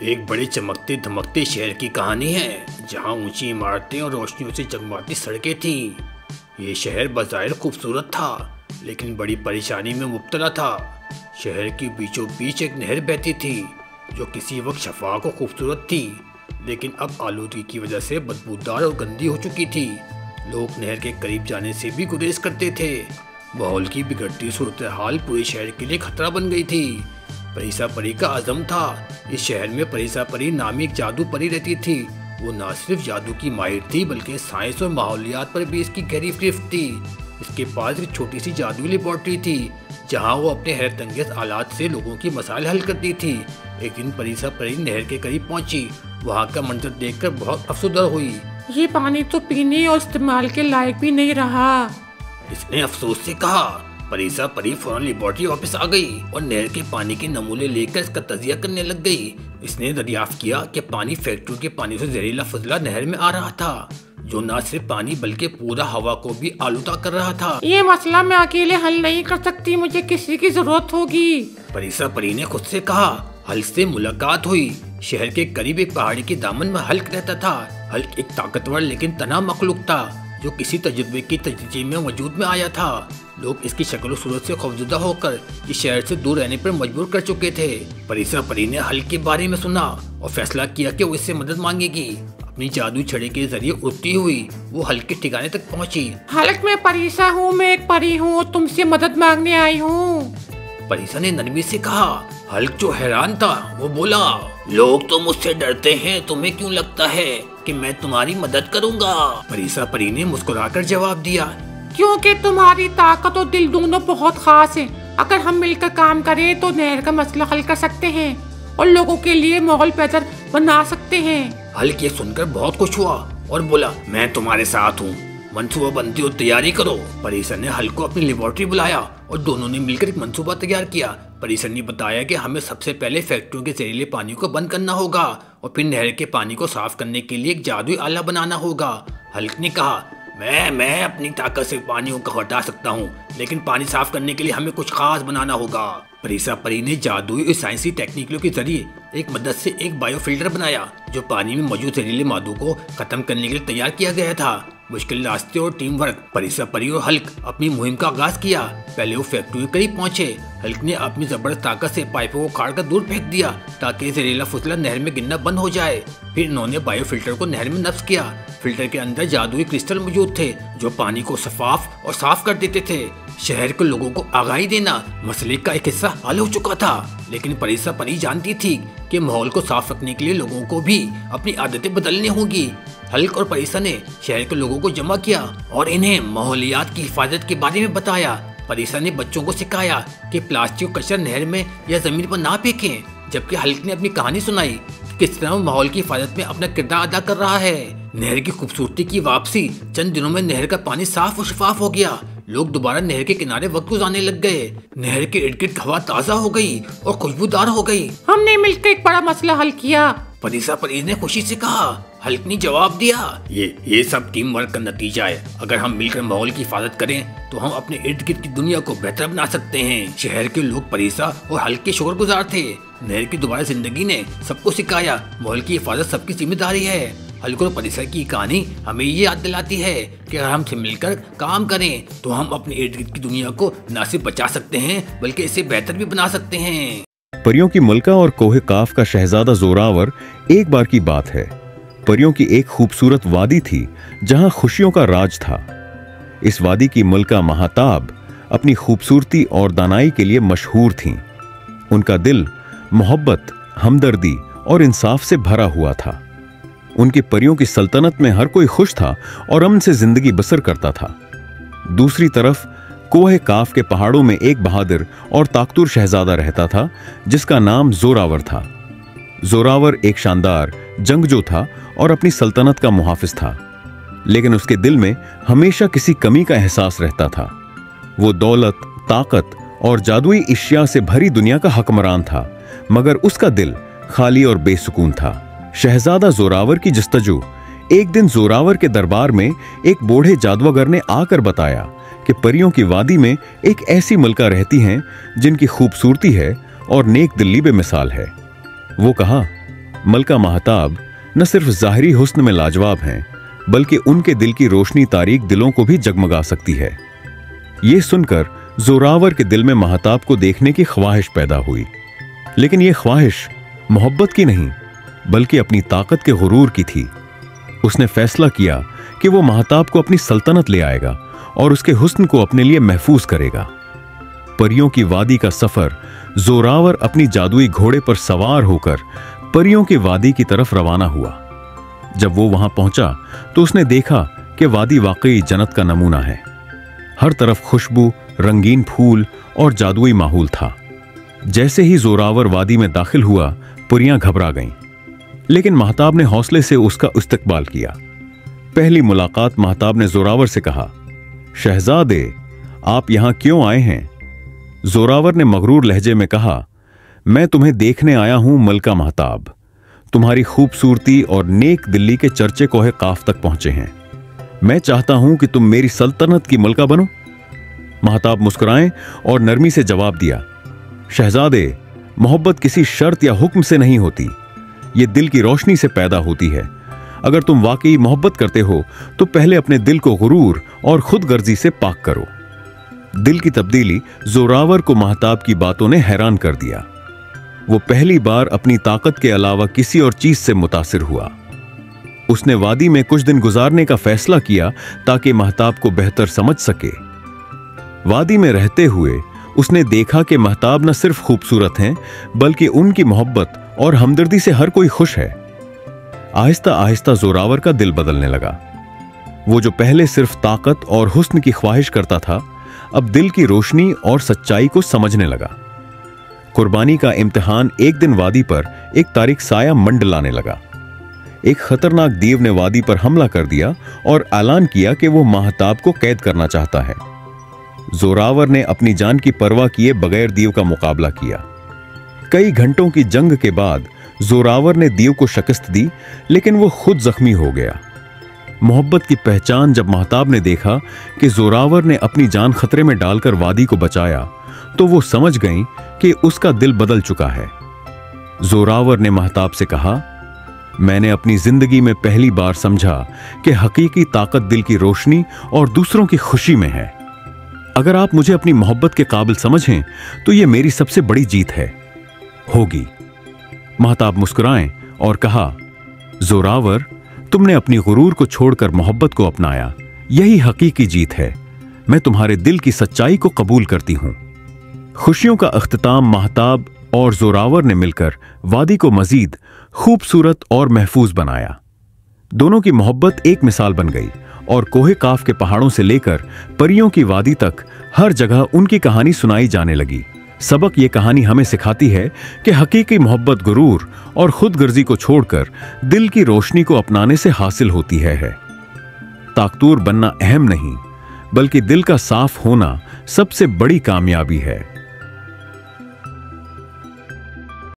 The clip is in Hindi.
एक बड़े चमकते धमकते शहर की कहानी है जहाँ ऊंची इमारतें और रोशनियों से जगमगाती सड़कें थीं। ये शहर बज़ाहिर खूबसूरत था लेकिन बड़ी परेशानी में मुब्तला था। शहर के बीचों बीच एक नहर बहती थी जो किसी वक्त शफाफ और खूबसूरत थी, लेकिन अब आलूगी की वजह से बदबूदार और गंदी हो चुकी थी। लोग नहर के करीब जाने से भी गुरेज करते थे। माहौल की बिगड़ती सूरत हाल पूरे शहर के लिए खतरा बन गई थी। परीसा परी का आज़म था। इस शहर में परीसा परी नामी एक जादू परी रहती थी। वो न सिर्फ जादू की माहिर थी बल्कि साइंस और माहौलियात पर भी इसकी गहरी गिरफ्त थी। इसके पास एक छोटी सी जादुई लेबॉर्ट्री थी जहाँ वो अपने हैरतअंगेज आलात से लोगों की मसाइल हल करती थी। एक दिन परीसा परी नहर के करीब पहुंची। वहाँ का मंजर देखकर बहुत अफसोसदा हुई। ये पानी तो पीने और इस्तेमाल के लायक भी नहीं रहा। इसने अफसोस से कहा। परीसा परी फौरन लेबॉर्ट्री वापस आ गई और नहर के पानी के नमूने लेकर इसका तजिया करने लग गई। इसने दरियाफ्त किया कि पानी फैक्ट्री के पानी से जहरीला फजला नहर में आ रहा था, जो न सिर्फ पानी बल्कि पूरा हवा को भी आलूदा कर रहा था। ये मसला मैं अकेले हल नहीं कर सकती, मुझे किसी की जरूरत होगी। परीसा परी ने खुद से कहा। हल्क से मुलाकात हुई। शहर के करीब एक पहाड़ी के दामन में हल्क रहता था। हल्क एक ताकतवर लेकिन तना मखलूक था जो किसी तजुर्बे की तजर्बे में वजूद में आया था। लोग इसकी शक्ल सूरत से खौफजदा होकर इस शहर से दूर रहने पर मजबूर कर चुके थे। परीसा परी ने हल्क के बारे में सुना और फैसला किया कि वो इससे मदद मांगेगी। अपनी जादू छड़ी के जरिए उड़ती हुई वो हल्क के ठिकाने तक पहुंची। हल्क, मैं परीसा हूँ, मैं एक परी हूँ, तुमसे मदद मांगने आई हूँ। परीसा ने नरमी से कहा। हल्क जो हैरान था वो बोला, लोग तो मुझसे डरते हैं, तुम्हें क्यों लगता है कि मैं तुम्हारी मदद करूंगा? परीसा परी ने मुस्कुराकर जवाब दिया, क्योंकि तुम्हारी ताकत और दिल दोनों बहुत खास हैं। अगर हम मिलकर काम करें तो नहर का मसला हल कर सकते हैं और लोगों के लिए माहौल बेहतर बना सकते हैं। हल्क ये सुनकर बहुत खुश हुआ और बोला, मैं तुम्हारे साथ हूँ, मंसूबाबंदी और तैयारी करो। परीसा ने हल्क को अपनी लेबॉर्ट्री बुलाया और दोनों ने मिलकर एक मंसूबा तैयार किया। परीसा ने बताया कि हमें सबसे पहले फैक्ट्रियों के जहरीले पानी को बंद करना होगा और फिर नहर के पानी को साफ करने के लिए एक जादुई आला बनाना होगा। हल्क ने कहा, मैं अपनी ताकत से पानी को हटा सकता हूँ, लेकिन पानी साफ करने के लिए हमें कुछ खास बनाना होगा। परीसा परी ने जादुई और साइंसी टेक्निकों के जरिए एक मदद से एक बायोफिल्टर बनाया जो पानी में मौजूद जहरीले मादों को खत्म करने के लिए तैयार किया गया था। मुश्किल रास्ते और टीम वर्क, परीसा परी और हल्क अपनी मुहिम का आगाज किया। पहले वो फैक्ट्री के करीब पहुंचे। हल्क ने अपनी जबरदस्त ताकत से पाइपों को उखाड़ कर दूर फेंक दिया ताकि जहरीला फुसला नहर में गिरना बंद हो जाए। फिर इन्होंने बायोफिल्टर को नहर में नस्ब किया। फिल्टर के अंदर जादुई क्रिस्टल मौजूद थे जो पानी को शफाफ और साफ कर देते थे। शहर के लोगों को आगाही देना मसले का एक हिस्सा हल हो चुका था, लेकिन परीसा परी जानती थी कि माहौल को साफ रखने के लिए लोगों को भी अपनी आदतें बदलनी होगी। हल्क और परीसा ने शहर के लोगों को जमा किया और इन्हें माहौलियात की हिफाजत के बारे में बताया। परीसा ने बच्चों को सिखाया कि प्लास्टिक कचरा नहर में या जमीन पर ना फेंकें, जबकि हल्क ने अपनी कहानी सुनाई किस तरह वो माहौल की हिफाजत में अपना किरदार अदा कर रहा है। नहर की खूबसूरती की वापसी। चंद दिनों में नहर का पानी साफ और शफाफ हो गया। लोग दोबारा नहर के किनारे वक्त गुजारने लग गए। नहर के इर्द गिर्द हवा ताज़ा हो गई और खुशबूदार हो गई। हमने मिलकर एक बड़ा मसला हल किया, परीसा परी ने खुशी से कहा। हल्क ने जवाब दिया, ये सब टीम वर्क का नतीजा है। अगर हम मिलकर माहौल की हिफाजत करें तो हम अपने इर्द गिर्द की दुनिया को बेहतर बना सकते हैं। शहर के लोग परीसा और हल्क के शुक्रगुजार थे। नहर की दोबारा जिंदगी ने सबको सिखाया माहौल की हिफाजत सबकी जिम्मेदारी है। हल्क और परीसा की कहानी हमें ये याद दिलाती है कि अगर हम मिलकर काम करें तो हम अपने इर्द गिर्द की दुनिया को न सिर्फ बचा सकते हैं बल्कि इसे बेहतर भी बना सकते हैं। परियों की मलका और कोहे काफ का शहजादा जोरावर एक बार की बात है। परियों की एक खूबसूरत वादी थी जहां खुशियों का राज था। इस वादी की मलका महाताब अपनी खूबसूरती और दानाई के लिए मशहूर थीं। उनका दिल मोहब्बत, हमदर्दी और इंसाफ से भरा हुआ था। उनकी परियों की सल्तनत में हर कोई खुश था और अमन से जिंदगी बसर करता था। दूसरी तरफ कोहे काफ के पहाड़ों में एक बहादुर और ताकतवर शहजादा रहता था जिसका नाम जोरावर था। जोरावर एक शानदार जंगजू था और अपनी सल्तनत का मुहाफिज था, लेकिन उसके दिल में हमेशा किसी कमी का एहसास रहता था। वो दौलत, ताकत और जादुई अशिया से भरी दुनिया का हुक्मरान था, मगर उसका दिल खाली और बेसुकून था। शहजादा जोरावर की जस्तजू। एक दिन जोरावर के दरबार में एक बूढ़े जादूगर ने आकर बताया कि परियों की वादी में एक ऐसी मलका रहती हैं जिनकी खूबसूरती है और नेक दिली बेमिसाल है। वो कहा, मलका महताब न सिर्फ ज़ाहिरी हुस्न में लाजवाब हैं, बल्कि उनके दिल की रोशनी तारीक दिलों को भी जगमगा सकती है। यह सुनकर जोरावर के दिल में महताब को देखने की ख्वाहिश पैदा हुई, लेकिन यह ख्वाहिश मोहब्बत की नहीं, बल्कि अपनी ताकत के गुरूर की थी। उसने फैसला किया कि वो महताब को अपनी सल्तनत ले आएगा और उसके हुस्न को अपने लिए महफूज करेगा। परियों की वादी का सफर जोरावर अपनी जादुई घोड़े पर सवार होकर परियों की वादी की तरफ रवाना हुआ। जब वो वहां पहुंचा तो उसने देखा कि वादी वाकई जन्नत का नमूना है। हर तरफ खुशबू, रंगीन फूल और जादुई माहौल था। जैसे ही जोरावर वादी में दाखिल हुआ, परियां घबरा गईं, लेकिन महताब ने हौसले से उसका इस्तकबाल किया। पहली मुलाकात महताब ने जोरावर से कहा, शहजादे, आप यहां क्यों आए हैं? जोरावर ने मगरूर लहजे में कहा, मैं तुम्हें देखने आया हूं मलका महताब। तुम्हारी खूबसूरती और नेक दिल्ली के चर्चे कोहे काफ तक पहुंचे हैं। मैं चाहता हूं कि तुम मेरी सल्तनत की मलका बनो। महताब मुस्कुराए और नरमी से जवाब दिया, शहजादे, मोहब्बत किसी शर्त या हुक्म से नहीं होती, यह दिल की रोशनी से पैदा होती है। अगर तुम वाकई मोहब्बत करते हो तो पहले अपने दिल को गुरूर और खुदगर्जी से पाक करो। दिल की तब्दीली जोरावर को महताब की बातों ने हैरान कर दिया। वो पहली बार अपनी ताकत के अलावा किसी और चीज से मुतासिर हुआ। उसने वादी में कुछ दिन गुजारने का फैसला किया ताकि महताब को बेहतर समझ सके। वादी में रहते हुए उसने देखा कि महताब न सिर्फ खूबसूरत हैं, बल्कि उनकी मोहब्बत और हमदर्दी से हर कोई खुश है। आहिस्ता आहिस्ता जोरावर का दिल बदलने लगा। वो जो पहले सिर्फ ताकत और हुस्न की ख्वाहिश करता था, अब दिल की रोशनी और सच्चाई को समझने लगा। कुर्बानी का इम्तिहान एक दिन वादी पर एक तारीख साया मंडलाने लगा। एक खतरनाक दीव ने वादी पर हमला कर दिया और ऐलान किया कि वो महताब को कैद करना चाहता है। जोरावर ने अपनी जान की परवाह किए बगैर दीव का मुकाबला किया। कई घंटों की जंग के बाद जोरावर ने दीव को शिकस्त दी, लेकिन वो खुद जख्मी हो गया। मोहब्बत की पहचान जब महताब ने देखा कि जोरावर ने अपनी जान खतरे में डालकर वादी को बचाया, तो वो समझ गईं कि उसका दिल बदल चुका है। जोरावर ने महताब से कहा, मैंने अपनी जिंदगी में पहली बार समझा कि हकीकी ताकत दिल की रोशनी और दूसरों की खुशी में है। अगर आप मुझे अपनी मोहब्बत के काबिल समझें तो यह मेरी सबसे बड़ी जीत होगी। महताब मुस्कुराएं और कहा, जोरावर, तुमने अपनी गुरूर को छोड़कर मोहब्बत को अपनाया, यही हकीकी जीत है। मैं तुम्हारे दिल की सच्चाई को कबूल करती हूं। खुशियों का अख्तिताम महताब और जोरावर ने मिलकर वादी को मजीद खूबसूरत और महफूज बनाया। दोनों की मोहब्बत एक मिसाल बन गई और कोहे काफ के पहाड़ों से लेकर परियों की वादी तक हर जगह उनकी कहानी सुनाई जाने लगी। सबक ये कहानी हमें सिखाती है कि हकीकी मोहब्बत गुरूर और खुदगर्जी को छोड़कर दिल की रोशनी को अपनाने से हासिल होती है। ताकतूर बनना अहम नहीं, बल्कि दिल का साफ होना सबसे बड़ी कामयाबी है।